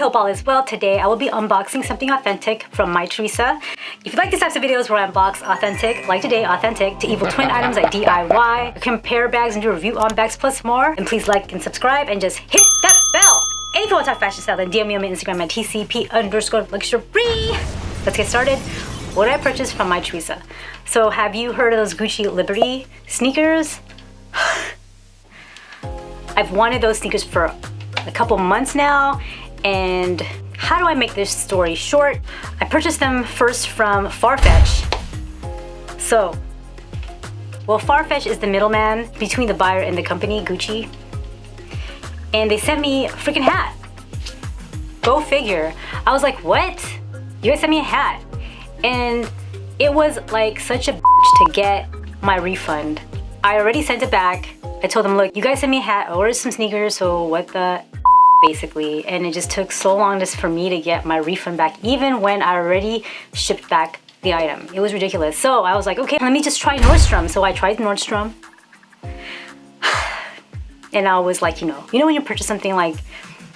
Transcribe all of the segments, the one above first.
hope all is well. Today I will be unboxing something authentic from MyTheresa. If you like these types of videos where I unbox authentic, like today, authentic to evil twin items I DIY, compare bags and do a review on bags plus more, and please like and subscribe and just hit that bell. And if you want to talk fashion style, then DM me on my Instagram at TCP_luxury. Let's get started. What did I purchase from MyTheresa? So have you heard of those Gucci Liberty sneakers? I've wanted those sneakers for a couple months now, and how do I make this story short? I purchased them first from Farfetch. Farfetch is the middleman between the buyer and the company, Gucci. And they sent me a freaking hat. Go figure. I was like, what? You guys sent me a hat. And it was like such a bitch to get my refund. I already sent it back. I told them, look, you guys sent me a hat, I ordered some sneakers, so what the basically. And it just took so long just for me to get my refund back, even when I already shipped back the item. It was ridiculous. So I was like, okay, let me just try Nordstrom. So I tried Nordstrom. And I was like, you know when you purchase something like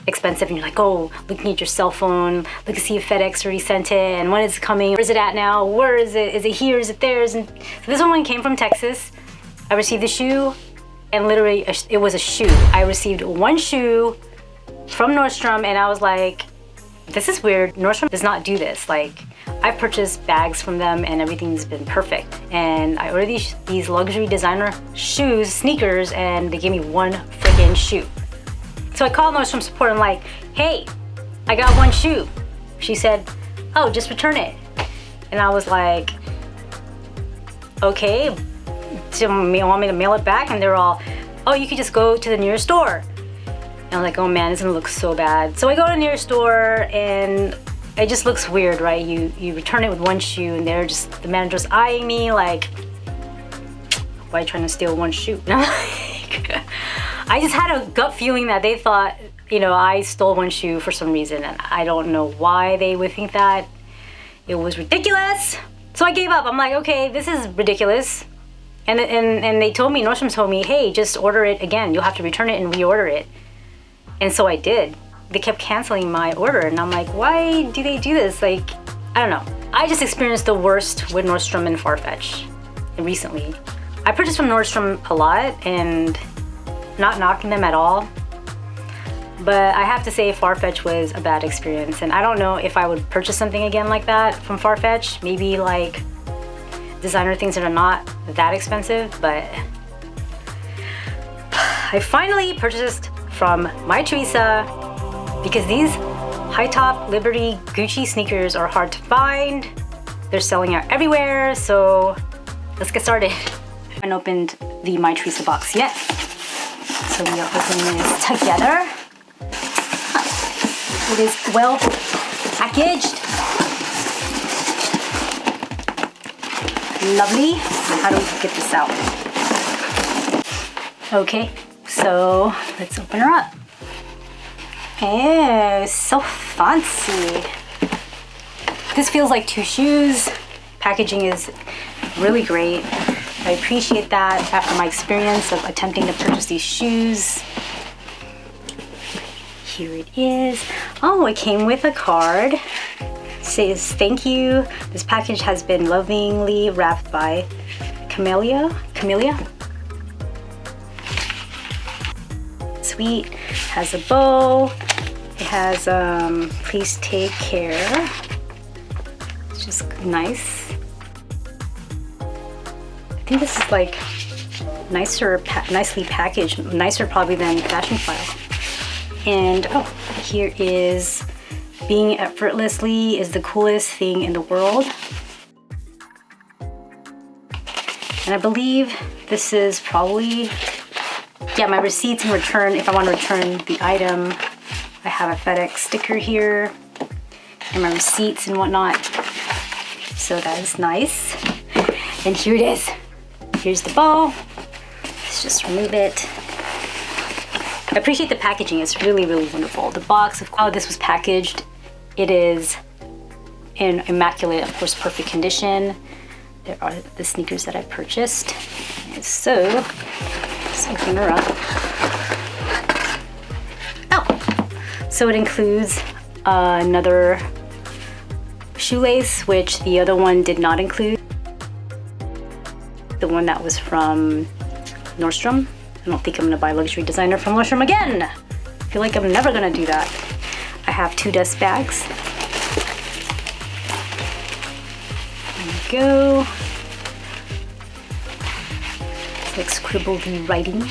expensive and you're like, oh, looking at your cell phone, look to see if FedEx already sent it and when it's coming, where's it at now, where is it here, is it there? And so this one came from Texas. I received the shoe, and literally it was a shoe. I received one shoe from Nordstrom, and I was like, this is weird. Nordstrom does not do this. Like, I've purchased bags from them and everything's been perfect. And I ordered these luxury designer shoes, sneakers, and they gave me one freaking shoe. So I called Nordstrom support. I'm like, hey, I got one shoe. She said, oh, just return it. And I was like, okay, do you want me to mail it back? And they're all, oh, you could just go to the nearest store. And I'm like, oh man, this is gonna look so bad. So I go to the nearest store, and it just looks weird, right? You return it with one shoe, and the manager's eyeing me like, why are you trying to steal one shoe? And I'm like, I just had a gut feeling that they thought, I stole one shoe for some reason, and I don't know why they would think that. It was ridiculous. So I gave up. I'm like, okay, this is ridiculous. And they told me, Nordstrom told me, hey, just order it again. You'll have to return it and reorder it. And so I did. They kept canceling my order, and I'm like, why do they do this? Like, I don't know. I just experienced the worst with Nordstrom and Farfetch recently. I purchased from Nordstrom a lot, and not knocking them at all. But I have to say Farfetch was a bad experience, and I don't know if I would purchase something again like that from Farfetch. Maybe like designer things that are not that expensive, but I finally purchased from MyTheresa because these high top Liberty Gucci sneakers are hard to find. They're selling out everywhere, so let's get started. I haven't opened the MyTheresa box yet, so we are opening this together. It is well packaged. Lovely. How do we get this out? Okay, so let's open her up. Oh, so fancy. This feels like two shoes. Packaging is really great. I appreciate that after my experience of attempting to purchase these shoes. Here it is. Oh, it came with a card. It says, thank you. This package has been lovingly wrapped by Camellia. Sweet. Has a bow. It has please take care. It's just nice. I think this is like nicely packaged, nicer probably than Fashion File. And oh, here is, being effortlessly is the coolest thing in the world. And I believe this is probably, yeah, my receipts in return. If I want to return the item, I have a FedEx sticker here and my receipts and whatnot. So that is nice. And here it is. Here's the bow. Let's just remove it. I appreciate the packaging. It's really, really wonderful. The box of how this was packaged, it is in immaculate, of course, perfect condition. There are the sneakers that I purchased. And so, let's open her up. Oh, so it includes another shoelace, which the other one did not include. The one that was from Nordstrom. I don't think I'm gonna buy luxury designer from Nordstrom again. I feel like I'm never gonna do that. I have 2 dust bags. There we go. It's like scribbledy writing.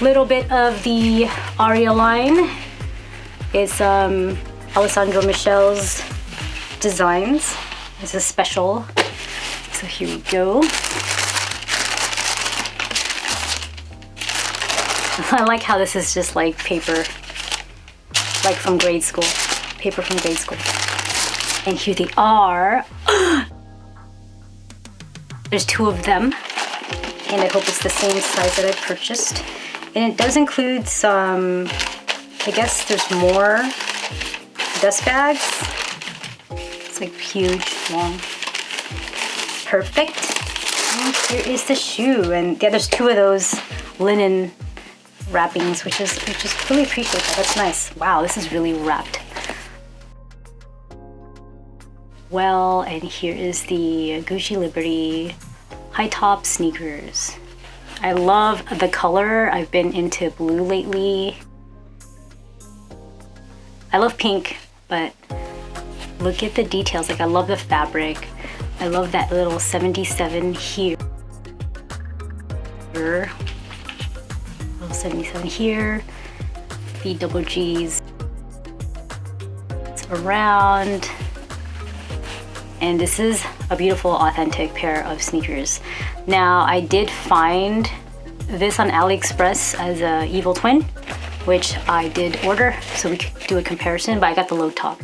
Little bit of the Aria line. It's Alessandro Michel's designs. It's a special. So here we go. I like how this is just like paper, like from grade school. Paper from grade school. And here they are. There's 2 of them. And I hope it's the same size that I purchased. And it does include some, I guess there's more dust bags. It's like huge, long. Perfect. And here is the shoe. And yeah, there's 2 of those linen wrappings, which is really appreciate that. That's nice. Wow, this is really wrapped. Well, and here is the Gucci Liberty high top sneakers. I love the color. I've been into blue lately. I love pink, but look at the details. Like, I love the fabric. I love that little 77 here. Little 77 here. The double G's. It's around. And this is a beautiful, authentic pair of sneakers. Now, I did find this on AliExpress as a evil twin, which I did order so we could do a comparison, but I got the low top.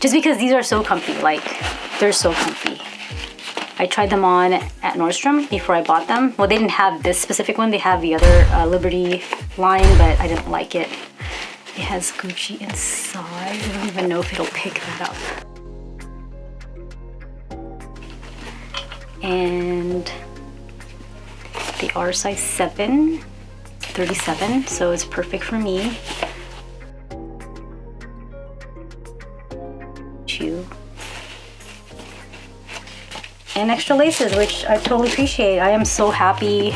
Just because these are so comfy, like, they're so comfy. I tried them on at Nordstrom before I bought them. Well, they didn't have this specific one, they have the other Liberty line, but I didn't like it. It has Gucci inside. I don't even know if it'll pick that up. And they are size 7, 37, so it's perfect for me. Shoe. And extra laces, which I totally appreciate. I am so happy.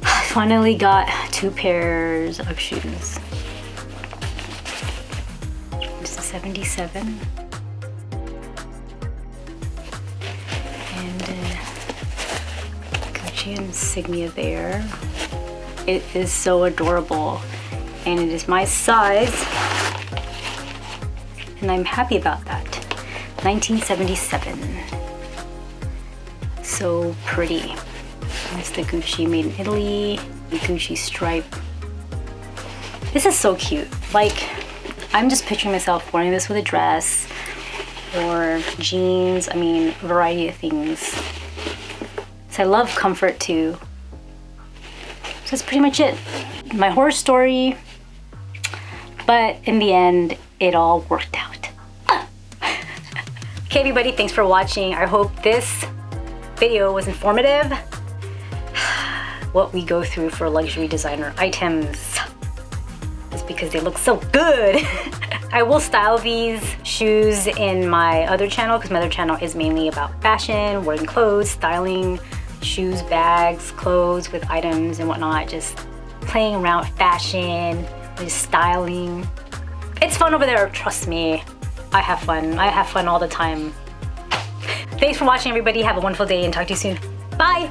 I finally got 2 pairs of shoes. 77 and Gucci insignia there. It is so adorable and it is my size and I'm happy about that. 1977. So pretty. It's the Gucci made in Italy, the Gucci stripe. This is so cute. Like, I'm just picturing myself wearing this with a dress or jeans. I mean, a variety of things. So I love comfort too. So that's pretty much it. My horror story, but in the end, it all worked out. Okay, everybody, thanks for watching. I hope this video was informative. What we go through for luxury designer items. Because they look so good. I will style these shoes in my other channel because my other channel is mainly about fashion, wearing clothes, styling, shoes, bags, clothes with items and whatnot, just playing around with fashion, just styling. It's fun over there, trust me. I have fun. I have fun all the time. Thanks for watching, everybody. Have a wonderful day and talk to you soon. Bye.